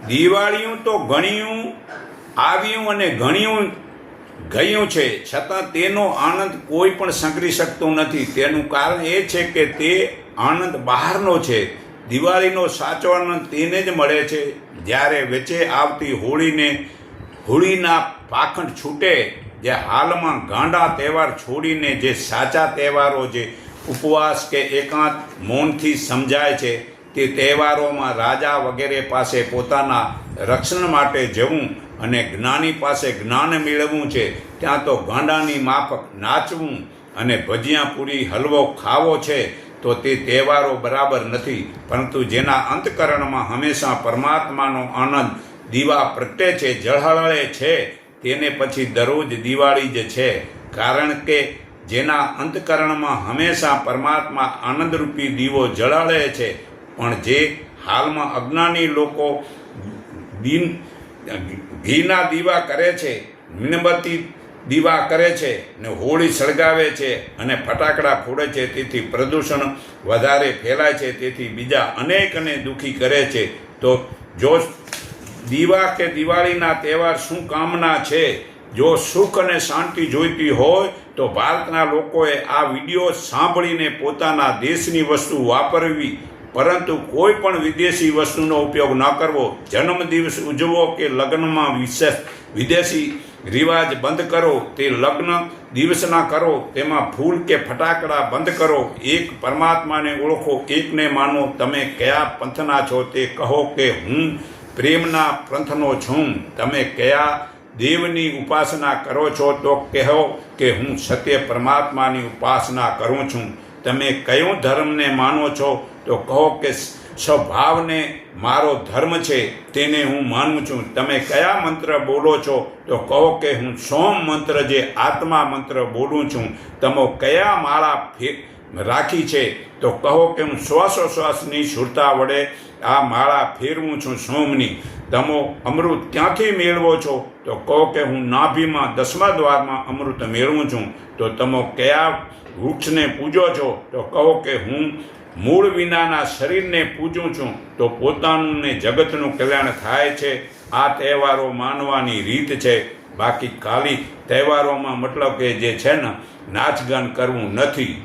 દિવાળીયું તો ગણ્યું આવ્યું અને ગણ્યું ગયું છે, છતાં તેનો આનંદ કોઈ પણ સંકળી શકતું નથી. તેનું કારણ એ છે કે તે આનંદ બહારનો છે. દિવાળીનો સાચો આનંદ તેને જ મળે છે જ્યારે વચ્ચે આવતી હોળીના પાખંડ છૂટે. જે હાલમાં ગાંડા તહેવાર છોડીને જે સાચા તહેવારો જે ઉપવાસ કે એકાંત મૌનથી સમજાય છે તે તહેવારોમાં રાજા વગેરે પાસે પોતાના રક્ષણ માટે જવું અને જ્ઞાની પાસે જ્ઞાન મેળવવું છે, ત્યાં તો ગાંડાની માફક નાચવું અને ભજીયા પૂરી હલવો ખાવો છે, તો તે તહેવારો બરાબર નથી. પરંતુ જેના અંતકરણમાં હંમેશા પરમાત્માનો આનંદ દીવા પ્રગટે છે, ઝળહળે છે, તેને પછી દરરોજ દિવાળી જ છે. કારણ કે જેના અંતકરણમાં હંમેશા પરમાત્મા આનંદરૂપી દીવો જળાળે છે. પણ જે હાલમાં અજ્ઞાની લોકો ઘીના દીવા કરે છે, મીણબત્તી દીવા કરે છે ને હોળી સળગાવે છે અને ફટાકડા ફોડે છે, તેથી પ્રદૂષણ વધારે ફેલાય છે, તેથી બીજા અનેકને દુઃખી કરે છે. તો જો દીવા કે દિવાળીના તહેવાર શું કામના છે? જો સુખ અને શાંતિ જોઈતી હોય તો ભારતના લોકોએ આ વિડીયો સાંભળીને પોતાના દેશની વસ્તુ વાપરવી, પરંતુ કોઈ પણ વિદેશી વસ્તુનો ઉપયોગ ન કરવો. જન્મદિવસ ઉજવો કે લગ્નમાં વિદેશી રિવાજ બંધ કરો, તે લગ્ન દિવસના કરો, તેમાં ફૂલ કે ફટાકડા બંધ કરો. એક પરમાત્માને ઓળખો, એકને માનો. તમે કયા પંથના છો તે કહો કે હું પ્રેમના પંથનો છું. તમે કયા દેવની ઉપાસના કરો છો તો કહો કે હું સત્ય પરમાત્માની ઉપાસના કરું છું. તમે કયો ધર્મને માનો છો તો કહો કે સ્વભાવને મારો ધર્મ છે, તેને હું માનું છું. તમે કયા મંત્ર બોલો છો તો કહો કે હું સોમ મંત્ર જે આત્મા મંત્ર બોલું છું. તમે કયા માળા રાખી છે તો કહો કે હું શ્વાસોશ્વાસની સુરતા વડે આ માળા ફેરવું છું સોમની. તમે અમૃત ક્યાંથી મેળવો છો તો કહો કે હું નાભીમાં 10મા દ્વારમાં અમૃત મેળવું છું. તો તમે કયા વૃક્ષને પૂજો છો તો કહો કે હું મૂળ વિનાના શરીરને પૂજું છું. તો પોતાનું ને જગતનું કલ્યાણ થાય છે. આ તહેવારો માનવાની રીત છે. બાકી ખાલી તહેવારોમાં મતલબ કે જે છે ને નાચગાન કરવું નથી.